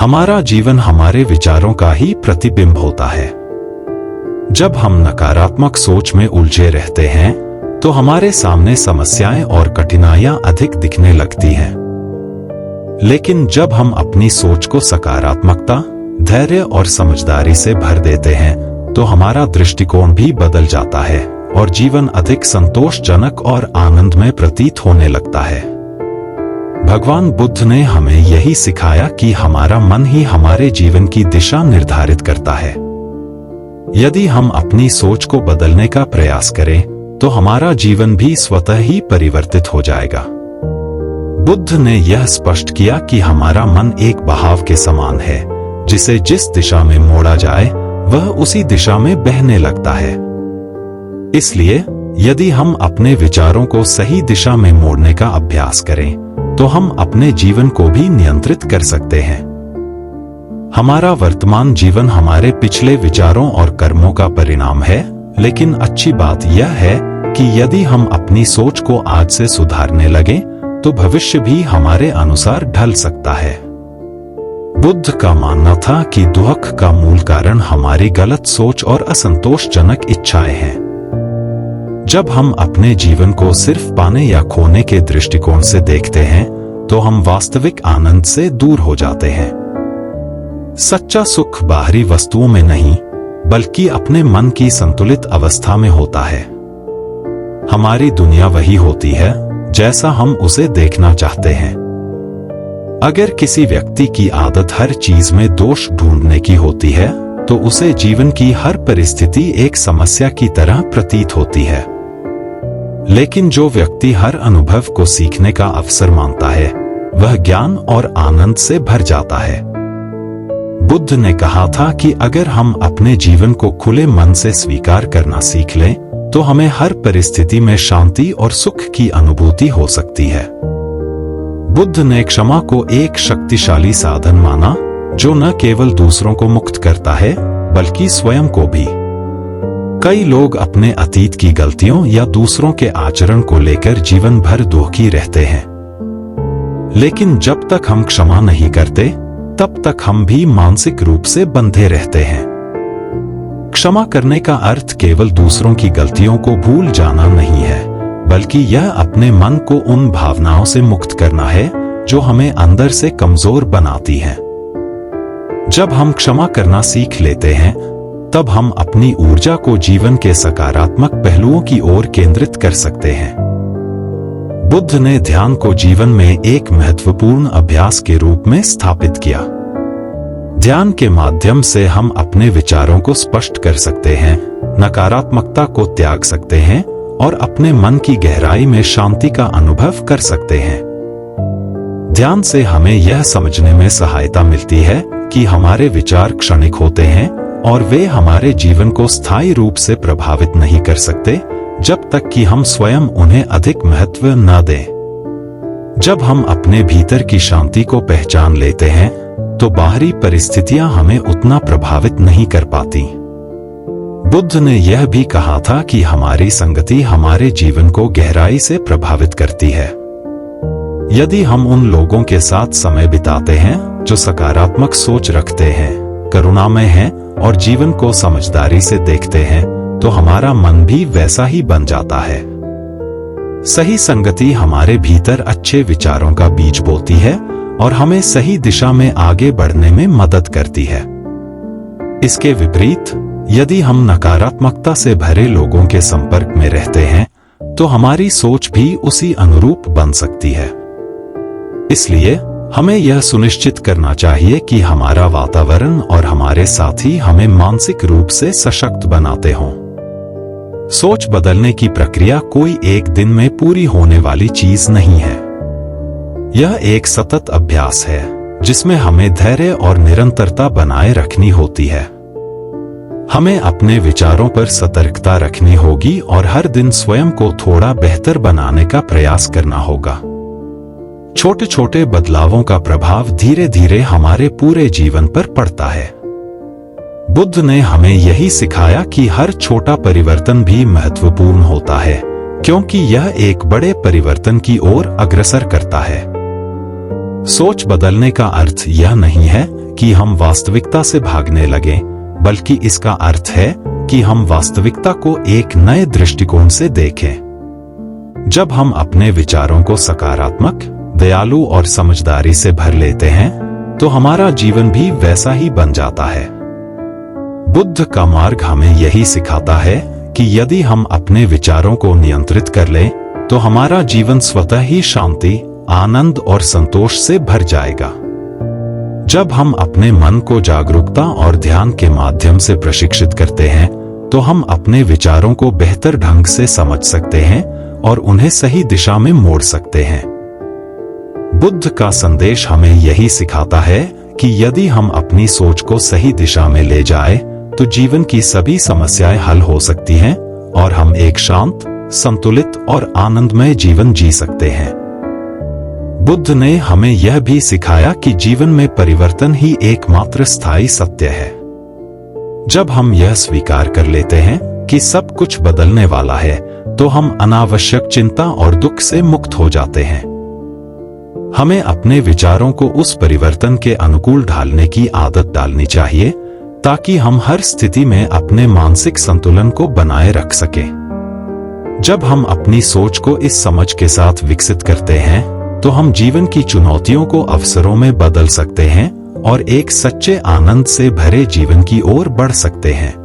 हमारा जीवन हमारे विचारों का ही प्रतिबिंब होता है। जब हम नकारात्मक सोच में उलझे रहते हैं तो हमारे सामने समस्याएं और कठिनाइयां अधिक दिखने लगती हैं। लेकिन जब हम अपनी सोच को सकारात्मकता, धैर्य और समझदारी से भर देते हैं तो हमारा दृष्टिकोण भी बदल जाता है और जीवन अधिक संतोषजनक और आनंदमय प्रतीत होने लगता है। भगवान बुद्ध ने हमें यही सिखाया कि हमारा मन ही हमारे जीवन की दिशा निर्धारित करता है। यदि हम अपनी सोच को बदलने का प्रयास करें तो हमारा जीवन भी स्वतः ही परिवर्तित हो जाएगा। बुद्ध ने यह स्पष्ट किया कि हमारा मन एक बहाव के समान है, जिसे जिस दिशा में मोड़ा जाए वह उसी दिशा में बहने लगता है। इसलिए यदि हम अपने विचारों को सही दिशा में मोड़ने का अभ्यास करें तो हम अपने जीवन को भी नियंत्रित कर सकते हैं। हमारा वर्तमान जीवन हमारे पिछले विचारों और कर्मों का परिणाम है, लेकिन अच्छी बात यह है कि यदि हम अपनी सोच को आज से सुधारने लगें तो भविष्य भी हमारे अनुसार ढल सकता है। बुद्ध का मानना था कि दुख का मूल कारण हमारी गलत सोच और असंतोषजनक इच्छाएं हैं। जब हम अपने जीवन को सिर्फ पाने या खोने के दृष्टिकोण से देखते हैं तो हम वास्तविक आनंद से दूर हो जाते हैं। सच्चा सुख बाहरी वस्तुओं में नहीं, बल्कि अपने मन की संतुलित अवस्था में होता है। हमारी दुनिया वही होती है जैसा हम उसे देखना चाहते हैं। अगर किसी व्यक्ति की आदत हर चीज में दोष ढूंढने की होती है तो उसे जीवन की हर परिस्थिति एक समस्या की तरह प्रतीत होती है। लेकिन जो व्यक्ति हर अनुभव को सीखने का अवसर मानता है वह ज्ञान और आनंद से भर जाता है। बुद्ध ने कहा था कि अगर हम अपने जीवन को खुले मन से स्वीकार करना सीख लें तो हमें हर परिस्थिति में शांति और सुख की अनुभूति हो सकती है। बुद्ध ने क्षमा को एक शक्तिशाली साधन माना जो न केवल दूसरों को मुक्त करता है बल्कि स्वयं को भी। कई लोग अपने अतीत की गलतियों या दूसरों के आचरण को लेकर जीवन भर दुखी रहते हैं। लेकिन जब तक हम क्षमा नहीं करते तब तक हम भी मानसिक रूप से बंधे रहते हैं। क्षमा करने का अर्थ केवल दूसरों की गलतियों को भूल जाना नहीं है, बल्कि यह अपने मन को उन भावनाओं से मुक्त करना है जो हमें अंदर से कमजोर बनाती हैं। जब हम क्षमा करना सीख लेते हैं तब हम अपनी ऊर्जा को जीवन के सकारात्मक पहलुओं की ओर केंद्रित कर सकते हैं। बुद्ध ने ध्यान को जीवन में एक महत्वपूर्ण अभ्यास के रूप में स्थापित किया। ध्यान के माध्यम से हम अपने विचारों को स्पष्ट कर सकते हैं, नकारात्मकता को त्याग सकते हैं और अपने मन की गहराई में शांति का अनुभव कर सकते हैं। ध्यान से हमें यह समझने में सहायता मिलती है कि हमारे विचार क्षणिक होते हैं और वे हमारे जीवन को स्थायी रूप से प्रभावित नहीं कर सकते जब तक कि हम स्वयं उन्हें अधिक महत्व न दें। जब हम अपने भीतर की शांति को पहचान लेते हैं तो बाहरी परिस्थितियां हमें उतना प्रभावित नहीं कर पाती। बुद्ध ने यह भी कहा था कि हमारी संगति हमारे जीवन को गहराई से प्रभावित करती है। यदि हम उन लोगों के साथ समय बिताते हैं जो सकारात्मक सोच रखते हैं, करुणामय हैं और जीवन को समझदारी से देखते हैं तो हमारा मन भी वैसा ही बन जाता है। सही संगति हमारे भीतर अच्छे विचारों का बीज बोती है और हमें सही दिशा में आगे बढ़ने में मदद करती है। इसके विपरीत यदि हम नकारात्मकता से भरे लोगों के संपर्क में रहते हैं तो हमारी सोच भी उसी अनुरूप बन सकती है। इसलिए हमें यह सुनिश्चित करना चाहिए कि हमारा वातावरण और हमारे साथी हमें मानसिक रूप से सशक्त बनाते हों। सोच बदलने की प्रक्रिया कोई एक दिन में पूरी होने वाली चीज नहीं है। यह एक सतत अभ्यास है जिसमें हमें धैर्य और निरंतरता बनाए रखनी होती है। हमें अपने विचारों पर सतर्कता रखनी होगी और हर दिन स्वयं को थोड़ा बेहतर बनाने का प्रयास करना होगा। छोटे छोटे बदलावों का प्रभाव धीरे धीरे हमारे पूरे जीवन पर पड़ता है। बुद्ध ने हमें यही सिखाया कि हर छोटा परिवर्तन भी महत्वपूर्ण होता है, क्योंकि यह एक बड़े परिवर्तन की ओर अग्रसर करता है। सोच बदलने का अर्थ यह नहीं है कि हम वास्तविकता से भागने लगें, बल्कि इसका अर्थ है कि हम वास्तविकता को एक नए दृष्टिकोण से देखें। जब हम अपने विचारों को सकारात्मक, दयालु और समझदारी से भर लेते हैं, तो हमारा जीवन भी वैसा ही बन जाता है। बुद्ध का मार्ग हमें यही सिखाता है कि यदि हम अपने विचारों को नियंत्रित कर लें, तो हमारा जीवन स्वतः ही शांति, आनंद और संतोष से भर जाएगा। जब हम अपने मन को जागरूकता और ध्यान के माध्यम से प्रशिक्षित करते हैं, तो हम अपने विचारों को बेहतर ढंग से समझ सकते हैं और उन्हें सही दिशा में मोड़ सकते हैं। बुद्ध का संदेश हमें यही सिखाता है कि यदि हम अपनी सोच को सही दिशा में ले जाएं, तो जीवन की सभी समस्याएं हल हो सकती हैं और हम एक शांत, संतुलित और आनंदमय जीवन जी सकते हैं। बुद्ध ने हमें यह भी सिखाया कि जीवन में परिवर्तन ही एकमात्र स्थायी सत्य है। जब हम यह स्वीकार कर लेते हैं कि सब कुछ बदलने वाला है, तो हम अनावश्यक चिंता और दुख से मुक्त हो जाते हैं। हमें अपने विचारों को उस परिवर्तन के अनुकूल ढालने की आदत डालनी चाहिए, ताकि हम हर स्थिति में अपने मानसिक संतुलन को बनाए रख सकें। जब हम अपनी सोच को इस समझ के साथ विकसित करते हैं, तो हम जीवन की चुनौतियों को अवसरों में बदल सकते हैं और एक सच्चे आनंद से भरे जीवन की ओर बढ़ सकते हैं।